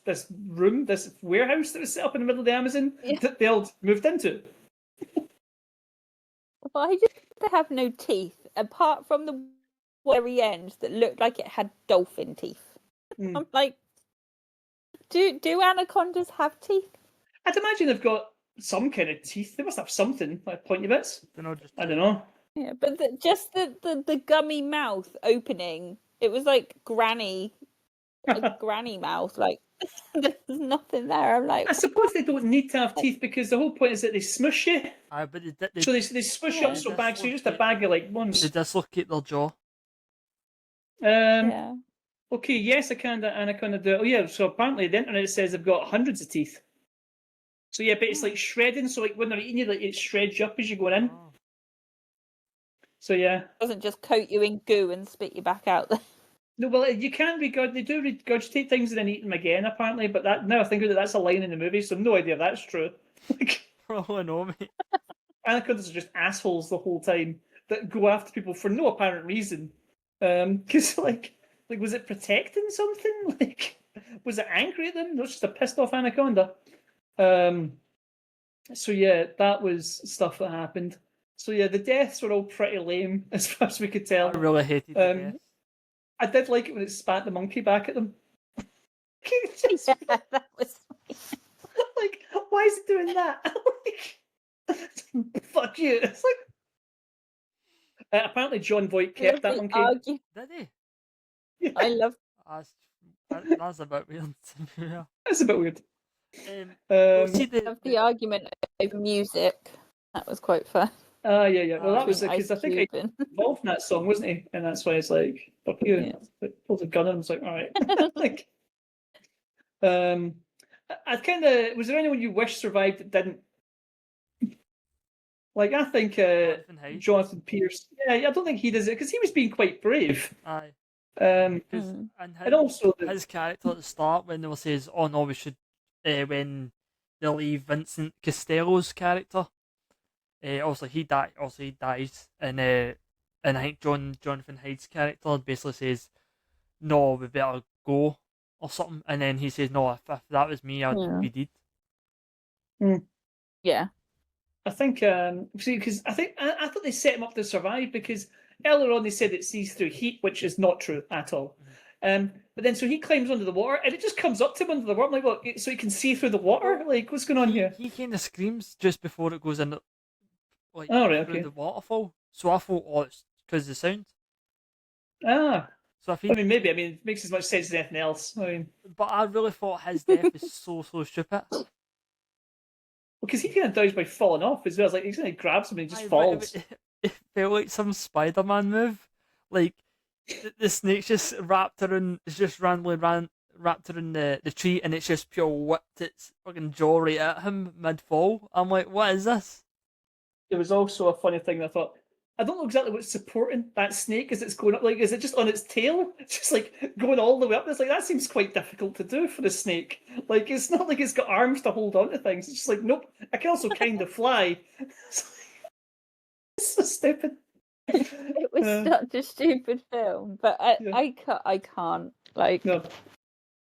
room, this warehouse that was set up in the middle of the Amazon that they all moved into. Why did they have no teeth apart from the very end that looked like it had dolphin teeth? I'm like, do anacondas have teeth? I'd imagine they've got some kind of teeth. They must have something, like pointy bits. I don't know. Yeah, but just the gummy mouth opening, it was like granny mouth. Like there's nothing there. I'm like, I suppose they don't need to have teeth because the whole point is that they smush you. But So they smush you up so bad, so you're just a bag of like worms. They dislocate their jaw. yeah. Okay, yes, Anaconda do. Oh yeah, so apparently the internet says they've got hundreds of teeth. So yeah, but it's like shredding. So like when they're eating you, like it shreds you up as you're going in. Oh. So yeah. It doesn't just coat you in goo and spit you back out. No, well, you can they do regurgitate things and then eat them again, apparently. But that now I think that that's a line in the movie, so no idea if that's true. Probably no, mate. Anacondas are just assholes the whole time that go after people for no apparent reason. Because like was it protecting something? Like, was it angry at them? No, it's just a pissed off anaconda. So yeah, that was stuff that happened. So yeah, the deaths were all pretty lame as far as we could tell. I really hated the death. I did like it when it spat the monkey back at them. Yeah, that was like, why is it doing that? Like, fuck you. It's like apparently John Voight kept that monkey. Did he? Yeah. I love. That's a bit weird. Yeah. That's a bit weird. See the argument over music. That was quite fun. Yeah. Well, that was because I think he he involved in that song, wasn't he? And that's why it's like, fuck you. Yeah. Like, pulls a gun and was like, all right. Like, I kind of was there anyone you wish survived that didn't? Like, I think Jonathan Pierce. Yeah, I don't think he does it because he was being quite brave. Aye. And also his character at the start when they were says, "Oh no, we should," when they leave Vincent Costello's character. Also he dies, and I think Jonathan Hyde's character basically says, "No, we better go," or something, and then he says, "No, if that was me, I'd be dead." Yeah. I think because I thought they set him up to survive because earlier on they said it sees through heat, which is not true at all. But then so he climbs under the water and it just comes up to him under the water. I'm like, what? So he can see through the water? Like, what's going on here? He kind of screams just before it goes in, like through the waterfall. So I thought, oh, it's because the sound. Ah. So I mean, maybe. I mean, it makes as much sense as anything else. I mean, but I really thought his death is so stupid. Because he kind of dies by falling off as well. It's like he kind of grabs him and he just falls. It felt like some Spider-Man move. Like the snake's just wrapped around, it's just randomly wrapped around the tree, and it's just pure whipped its fucking jaw right at him mid-fall. I'm like, what is this? There was also a funny thing that I thought, I don't know exactly what's supporting that snake as it's going up. Like, is it just on its tail? It's just like going all the way up. It's like, that seems quite difficult to do for a snake. Like, it's not like it's got arms to hold on to things. It's just like, nope, I can also kind of fly. It's so stupid. It was such a stupid film, but I can't like. No.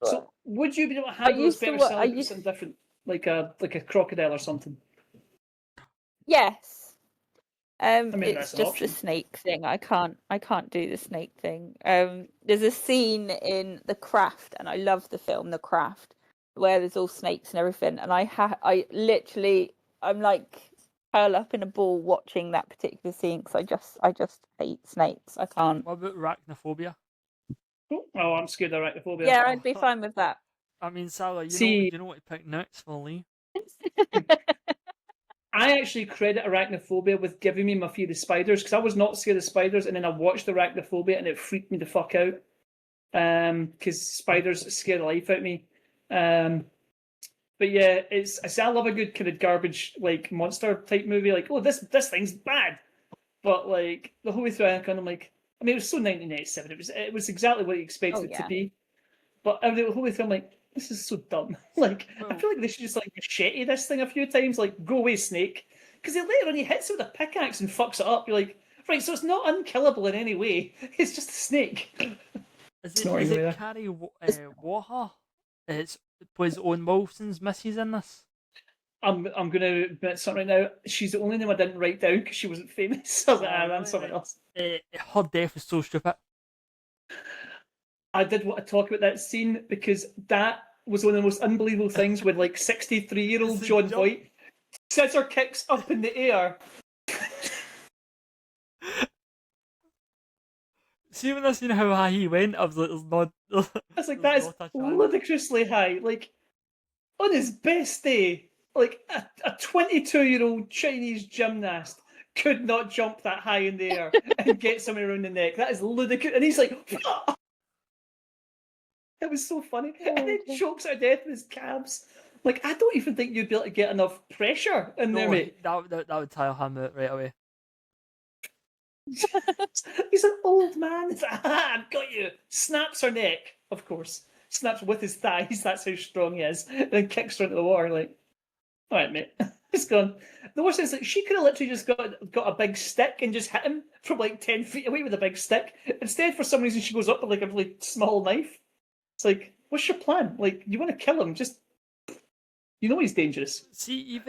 So, would you be able to handle this better something different, like a crocodile or something? Yes. I mean, it's just the snake thing. I can't do the snake thing. There's a scene in The Craft, and I love the film The Craft, where there's all snakes and everything, and I'm like curl up in a ball watching that particular scene because I just hate snakes. I can't. What about arachnophobia? Oh, I'm scared of arachnophobia. Yeah, I'd be fine with that. I mean, Sally, you know what to pick next for Lee? I actually credit Arachnophobia with giving me my fear of spiders, because I was not scared of spiders, and then I watched Arachnophobia and it freaked me the fuck out. Because spiders scare the life out of me. But yeah, I love a good kind of garbage like monster type movie. Like, oh, this thing's bad, but like the whole way through Anaconda, I'm like, I mean, it was so 1997. It was exactly what you expected it to be. But the whole way through, I'm like, this is so dumb. Like, I feel like they should just like machete this thing a few times. Like, go away, Snake. Because later on he hits it with a pickaxe and fucks it up. You're like, right, so it's not unkillable in any way. It's just a snake. Is it Carrie Waha? It plays Owen Wilson's missus in this. I'm going to admit something right now. She's the only name I didn't write down because she wasn't famous. I was like, that's something else. Her death was so stupid. I did want to talk about that scene because that was one of the most unbelievable things when like 63-year-old John Voight scissor kicks up in the air. See, when I seen how high he went, I was like, there's not. I was like, that is ludicrously high. Like, on his best day, like a 22-year-old Chinese gymnast could not jump that high in the air and get someone around the neck. That is ludicrous. And he's like, ah! It was so funny. And then chokes out death with his calves. Like, I don't even think you'd be able to get enough pressure in there, mate. That would tire him out right away. He's an old man. It's like, I've got you. Snaps her neck, of course. Snaps with his thighs. That's how strong he is. And then kicks her into the water. Like, all right, mate. It's gone. The worst is, like, she could have literally just got a big stick and just hit him from like 10 feet away with a big stick. Instead, for some reason, she goes up with like a really small knife. It's like, what's your plan? Like, you want to kill him? Just, you know he's dangerous. See,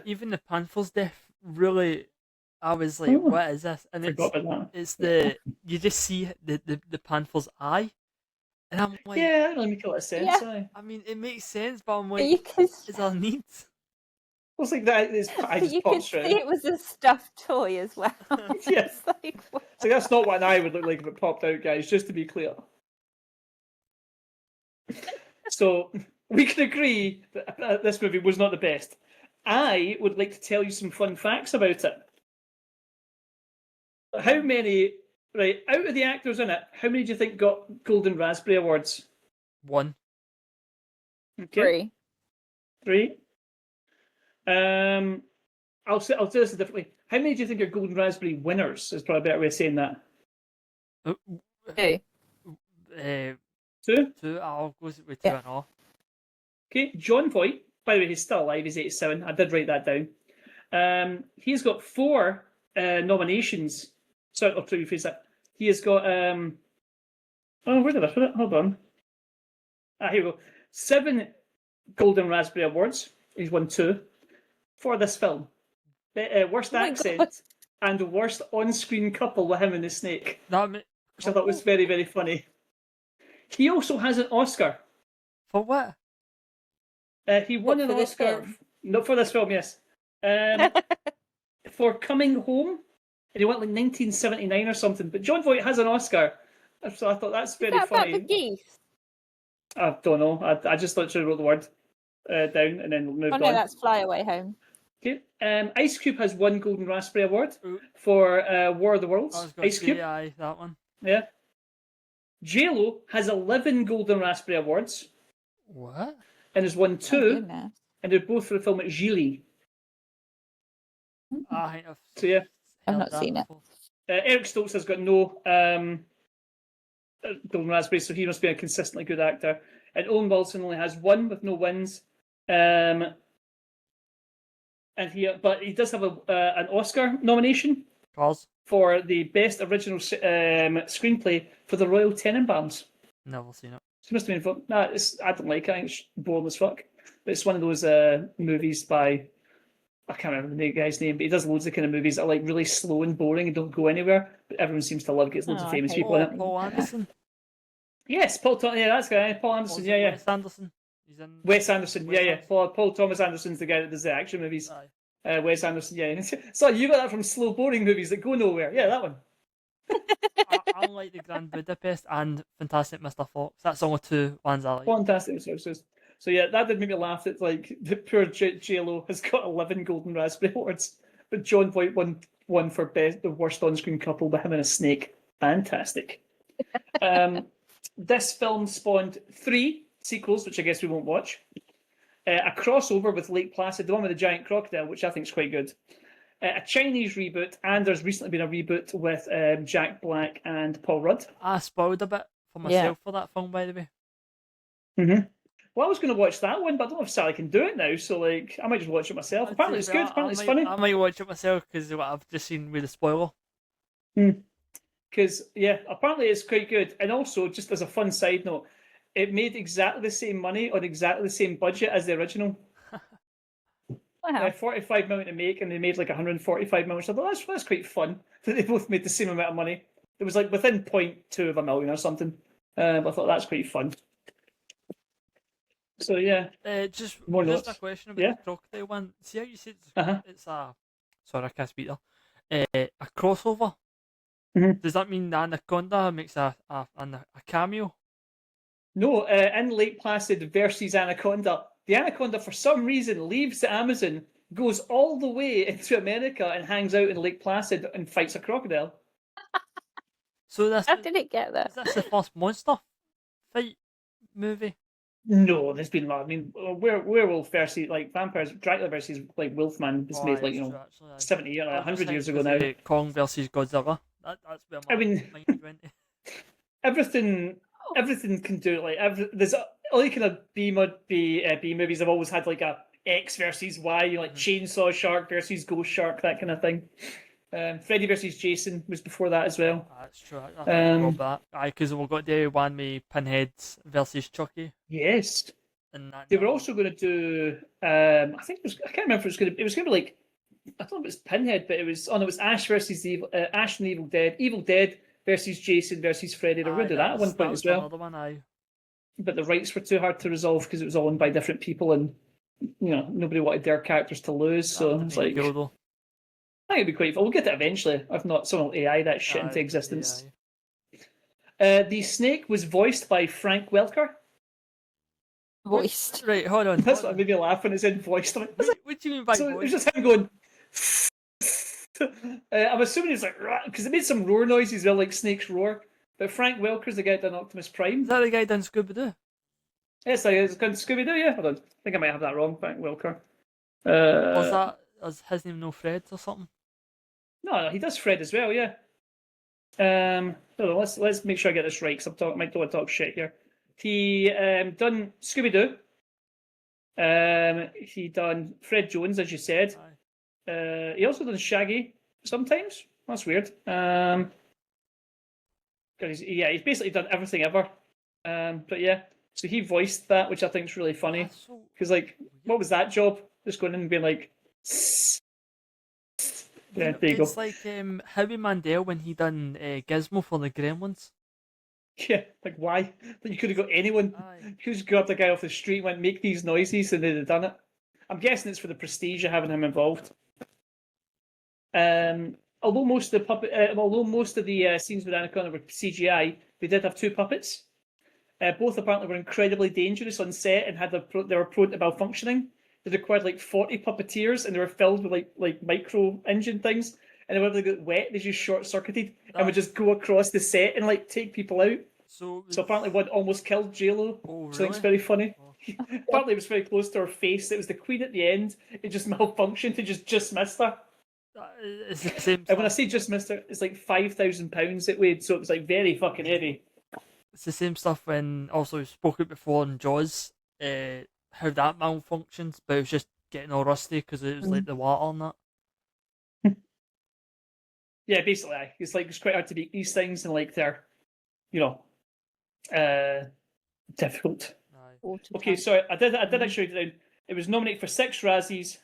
even the Panther's death really, I was like, what is this? And it's you just see the Panther's eye, and I'm like, yeah, that doesn't make a lot of sense. Yeah. I mean, it makes sense, but I'm like, is there a need? It's like that. You could see it was a stuffed toy as well. Yeah. It's like, so that's not what an eye would look like if it popped out, guys, just to be clear. So we can agree that this movie was not the best. I would like to tell you some fun facts about it. How many, right, out of the actors in it, how many do you think got Golden Raspberry Awards? 1. Okay. 3. I'll do this differently. How many do you think are Golden Raspberry winners? Is probably a better way of saying that. 2. 2? 2. I'll go with 2 and all. Okay, John Voight. By the way, he's still alive. He's 87. I did write that down. He's got 4 nominations. Sorry, I'll rephrase that. He has got where did I put it? Hold on. Here we go. 7 Golden Raspberry Awards. He's won 2 for this film. Worst accent and worst on-screen couple with him and the snake. Which I thought was very, very funny. He also has an Oscar. For what? He won an Oscar. Not for this film, yes. For Coming Home. And he went like 1979 or something. But John Voight has an Oscar. So I thought that's very funny. About the geese? I don't know. I just literally wrote the word down and then moved on. Oh no, that's Fly Away Home. Okay. Ice Cube has 1 Golden Raspberry Award for War of the Worlds. Ice Cube. Aye, that one. Yeah. J-Lo has 11 Golden Raspberry Awards. What? And has won 2. And they're both for the film Gigli. So yeah. I've not seen it. Eric Stoltz has got no Golden Raspberry, so he must be a consistently good actor. And Owen Wilson only has 1 with no wins. But he does have an Oscar nomination for the best original screenplay for The Royal Tenenbaums. Never seen it. So it must have been fun. Nah, I don't like it. I think it's boring as fuck. But it's one of those movies by, I can't remember the guy's name, but he does loads of kind of movies that are like really slow and boring and don't go anywhere. But everyone seems to love it. Gets loads of famous people in it. Paul Anderson. Yes, Paul. Yeah, that's the guy. Paul Anderson. Yeah. Wes Anderson. He's in. Wes Anderson. Yeah. Paul Thomas Anderson's the guy that does the action movies. Wes Anderson. Yeah. So you got that from slow, boring movies that go nowhere. Yeah, that one. Unlike the Grand Budapest and Fantastic Mr. Fox, that's only 2 ones I like. Fantastic Mr. Fox. So yeah, that did make me laugh. That like the poor J-Lo has got 11 Golden Raspberry Awards, but John Voight won one for the worst on-screen couple with him and a snake. Fantastic. This film spawned 3 sequels, which I guess we won't watch. A crossover with Lake Placid, the one with the giant crocodile, which I think is quite good. A Chinese reboot, and there's recently been a reboot with Jack Black and Paul Rudd. I spoiled a bit for myself for that film, by the way. Mm-hmm. Well, I was going to watch that one, but I don't know if Sally can do it now, so like I might just watch it myself. Apparently it's good. Apparently it's funny. I might watch it myself because what I've just seen with the spoiler. Because yeah, apparently it's quite good, and also just as a fun side note, it made exactly the same money on exactly the same budget as the original. Wow. 45 million to make, and they made like 145 million. So I thought that's quite fun that they both made the same amount of money. It was like within 0.2 of a million or something. But I thought that's quite fun. So yeah. Just More a notes? question about Yeah. the crocodile one. See how you said Uh-huh. it's a sorry, I can't speak there. A crossover. Mhm. Does that mean the Anaconda makes a cameo? No, in Lake Placid versus Anaconda, the Anaconda for some reason leaves the Amazon, goes all the way into America, and hangs out in Lake Placid and fights a crocodile. So How did it get there? is this the first monster fight movie? No, there's been a lot. I mean, werewolf versus like vampires, Dracula versus like Wolfman was made like 70 years, 100 years ago now. Kong versus Godzilla. That's where my mind went. Everything can do it. Like there's all kind of B movies have always had like a X versus Y, like Chainsaw Shark versus Ghost Shark, that kind of thing. Freddy versus Jason was before that as well. That's true. I think that. Because we've got the one with Pinheads versus Chucky. Yes. And that They were also going to do. I think I can't remember. It was going to be like, I don't know if it was Pinhead, but it was. Oh no, it was Ash versus Ash and Evil Dead. Evil Dead versus Jason versus Freddy. They were going to do that at one point as well. Another one, aye. But the rights were too hard to resolve because it was all owned by different people, and nobody wanted their characters to lose. So it's like, I think it'd be quite fun. We'll get it eventually. If not, someone will AI that shit into existence. The snake was voiced by Frank Welker. Voiced. Right, hold on. That's what made me laugh when it said voiced. Like, what do you mean by so voiced? it was just him going. I'm assuming it's like, because it made some roar noises, well, like snakes roar. But Frank Welker's the guy that done Optimus Prime. Is that the guy done Scooby Doo? Yes, it's called Scooby Doo. Yeah, hold on. I think I might have that wrong. Frank Welker. Is his name no Fred or something? No, he does Fred as well. Yeah. Hold on, let's make sure I get this right, because I might want to talk shit here. He done Scooby Doo. He done Fred Jones, as you said. He also done Shaggy sometimes. That's weird. He's basically done everything ever. But yeah, so he voiced that, which I think is really funny. Because like, what was that job? Just going in and being like, yeah, there you go. It's like Howie Mandel when he done Gizmo for the Gremlins. Yeah, like why? Like, you could have got anyone. You could just grabbed a guy off the street and went, make these noises, and they'd have done it. I'm guessing it's for the prestige of having him involved. Although most of the scenes with Anaconda were CGI, they did have 2 puppets. Both apparently were incredibly dangerous on set and they were prone to malfunctioning. They required like 40 puppeteers, and they were filled with like micro engine things. And whenever they got wet, they just short circuited and would just go across the set and like take people out. So apparently one almost killed J-Lo. Oh, so it's very funny. Apparently it was very close to her face. It was the Queen at the end. It just malfunctioned. It just missed her. It's the same. And when I say just missed her, it's like £5,000 it weighed, so it was like very fucking heavy. It's the same stuff when also spoke it before in Jaws, how that malfunctions, but it was just getting all rusty because it was like the water on that. Yeah, basically, it's like it's quite hard to beat these things, and like they're, difficult. Okay, so I did actually write it down. It was nominated for 6 Razzies: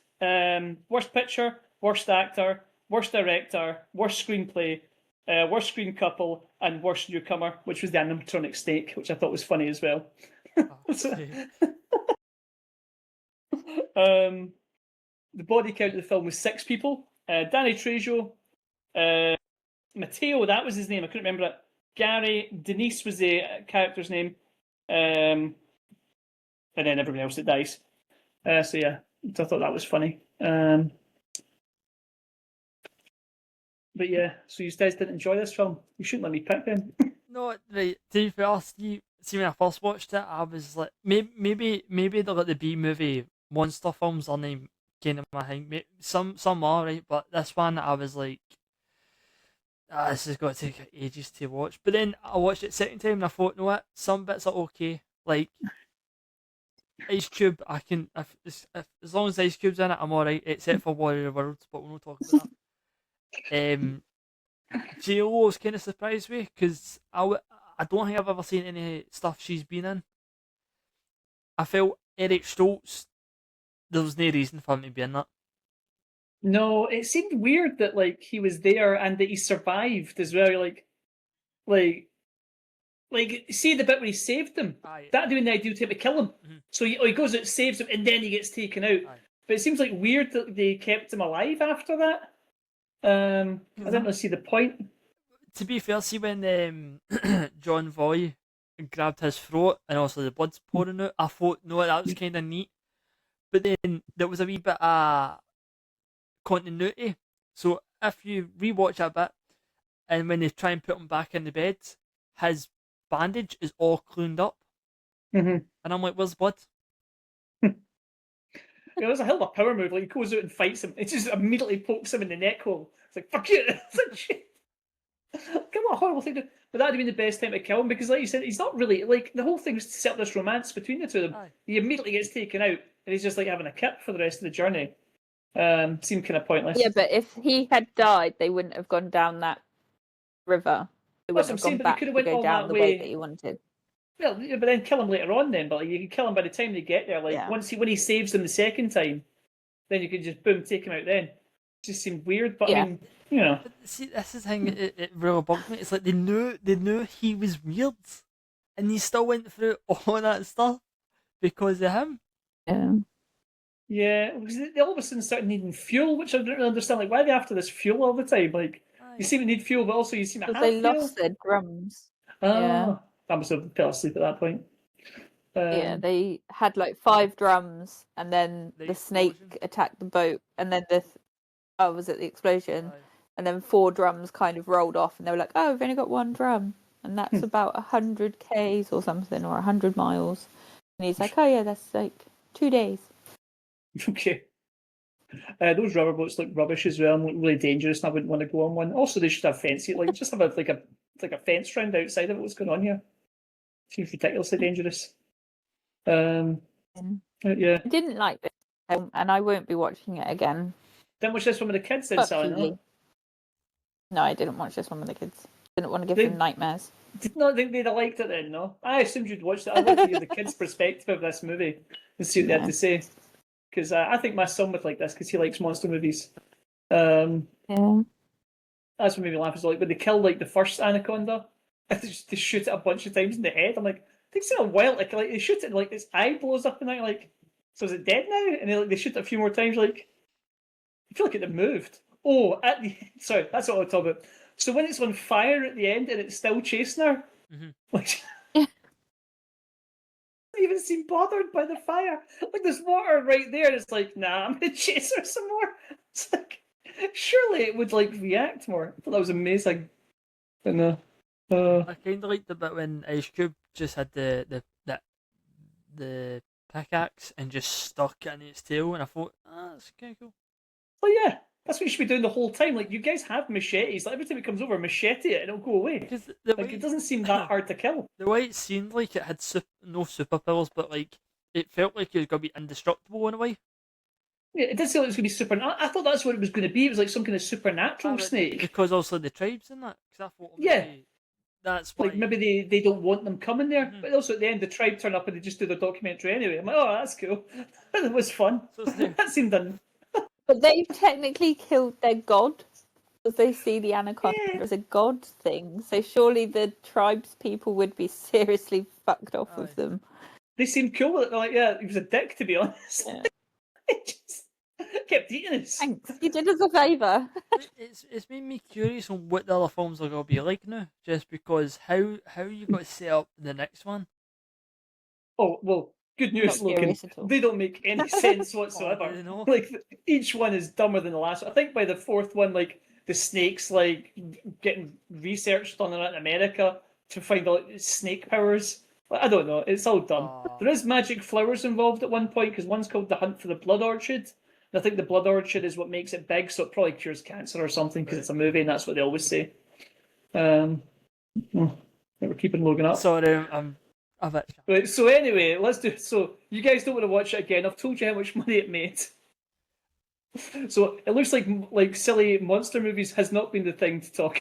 Worst Picture, Worst Actor, Worst Director, Worst Screenplay, Worst Screen Couple, and Worst Newcomer, which was the animatronic snake, which I thought was funny as well. The body count of the film was 6 people. Danny Trejo, Matteo, that was his name, I couldn't remember it. Gary, Denise was the character's name. and then everybody else that dies. So yeah, I thought that was funny. But yeah, so you guys didn't enjoy this film. You shouldn't let me pick them. No, right. To be fair, see when I first watched it, I was like, maybe the like the B movie monster films are named kind of my thing. Some are right, but this one I was like, this has got to take ages to watch. But then I watched it second time and I thought, no, what? Some bits are okay. Like Ice Cube, I can as long as Ice Cube's in it, I'm alright. Except for Warrior of Worlds, but we'll not talk about that. J-Lo was kind of surprised me because I don't think I've ever seen any stuff she's been in. I felt Eric Stoltz, there was no reason for him to be in that. No, it seemed weird that like he was there and that he survived as well. Like see the bit where he saved them. Aye. That doing the ideal time to kill him. Mhm. So he goes out, saves him, and then he gets taken out. Aye. But it seems like weird that they kept him alive after that. I didn't really see the point. To be fair, see when John Voy grabbed his throat and also the blood's pouring out, I thought, no, that was kind of neat. But then there was a wee bit of continuity. So if you rewatch that bit, and when they try and put him back in the bed, his bandage is all cleaned up. Mm-hmm. And I'm like, where's the blood? Yeah, there's a hell of a power move. Like he goes out and fights him. It just immediately pokes him in the neck hole. It's like fuck you. It's like shit. What a horrible thing to. But that'd have been the best time to kill him because, like you said, he's not really like the whole thing was to set up this romance between the two of them. Aye. He immediately gets taken out, and he's just like having a kip for the rest of the journey. Seemed kind of pointless. Yeah, but if he had died, they wouldn't have gone down that river. They That's wouldn't what I'm have saying, gone but they back could to have went go all down that the way. way that he wanted. Well, yeah, but then kill him later on. Then, but you can kill him by the time they get there. Like Yeah. when he saves them the second time, then you can just boom take him out. Then it just seemed weird. But Yeah. I mean, you know. But see, this is the thing. It really bugged me. It's like they knew he was weird, and he still went through all that stuff because of him. Yeah. Yeah, because they all of a sudden started needing fuel, which I don't really understand. Like, why are they after this fuel all the time? Like, Aye. you seem to need fuel, but also you seem to have Because they fuel. lost their drums. Oh, Yeah. I must have fell asleep at that point. Yeah, they had like 5 drums, and then The the snake explosion. attacked the boat, and then was it the explosion? Aye. And then 4 drums kind of rolled off, and they were like, "Oh, we've only got 1 drum," and that's about 100 k's or something, or 100 miles. And he's like, "Oh yeah, that's like 2 days." Okay. Those rubber boats look rubbish as well and look really dangerous, and I wouldn't want to go on one. Also, they should have fencing. Like, just have a fence round outside of it. What's going on here? Seems ridiculously dangerous. Yeah. I didn't like this film, and I won't be watching it again. Didn't watch this one with the kids then, But Sally, no? Julie. No, I didn't watch this one with the kids. Didn't want to give They- them nightmares. Did not think they'd have liked it then, no? I assumed you'd watched it. I'd like to hear the kids' perspective of this movie and see what they had to say. Because I think my son would like this because he likes monster movies. Yeah. That's what made me laugh. Is like when they kill like the first Anaconda, they shoot it a bunch of times in the head. I'm like, it takes a while. Like they shoot it and like its eye blows up and I'm like, so is it dead now? And they shoot it a few more times. Like, I feel like it moved. Oh, sorry, that's what I'll talk about. So when it's on fire at the end and it's still chasing her, like. Even seem bothered by the fire. Like there's water right there, and it's like, nah, I'm gonna chase her some more. It's like, surely it would like react more. I thought that was amazing. But no. I kind of liked the bit when Ice Cube just had the pickaxe and just stuck it in its tail, and I thought, that's kind of cool. Well, yeah, that's what you should be doing the whole time. Like you guys have machetes. Like every time it comes over, machete it, and it'll go away. Because Like it doesn't seem that hard to kill. the way it seemed like it had no superpowers, but like it felt like it was gonna be indestructible in a way. Yeah, it did seem like it was going to be super. I thought that's what it was going to be. It was like some kind of supernatural But snake. because also the tribes in that. Because I thought, Yeah. maybe that's why. Like maybe they don't want them coming there, Mhm. but also at the end the tribe turn up and they just do their documentary anyway. I'm like, oh, that's cool. It was fun. So it's new. That seemed done. But they've technically killed their god, because they see the anaconda Yeah. as a god thing. So surely the tribes people would be seriously fucked off Aye. with them. They seemed cool. They're like, yeah, he was a dick to be honest. Yeah. He just kept eating us. Thanks, you did us a favour. It's made me curious on what the other films are gonna be like now. Just because how you got to set up the next one. Oh well, good news, Not Logan. curious at all. They don't make any sense whatsoever. do they not? Like each one is dumber than the last one. I think by the fourth one, like the snakes like getting researched on in America to find out snake powers. Like, I don't know. It's all dumb. Aw. There is magic flowers involved at one point because one's called the Hunt for the Blood Orchid. And I think the Blood Orchid is what makes it big, so it probably cures cancer or something because it's a movie and that's what they always say. We're keeping Logan up. Sorry, I'm a bit. Right, so anyway, let's do. So you guys don't want to watch it again. I've told you how much money it made. So it looks like silly monster movies has not been the thing to talk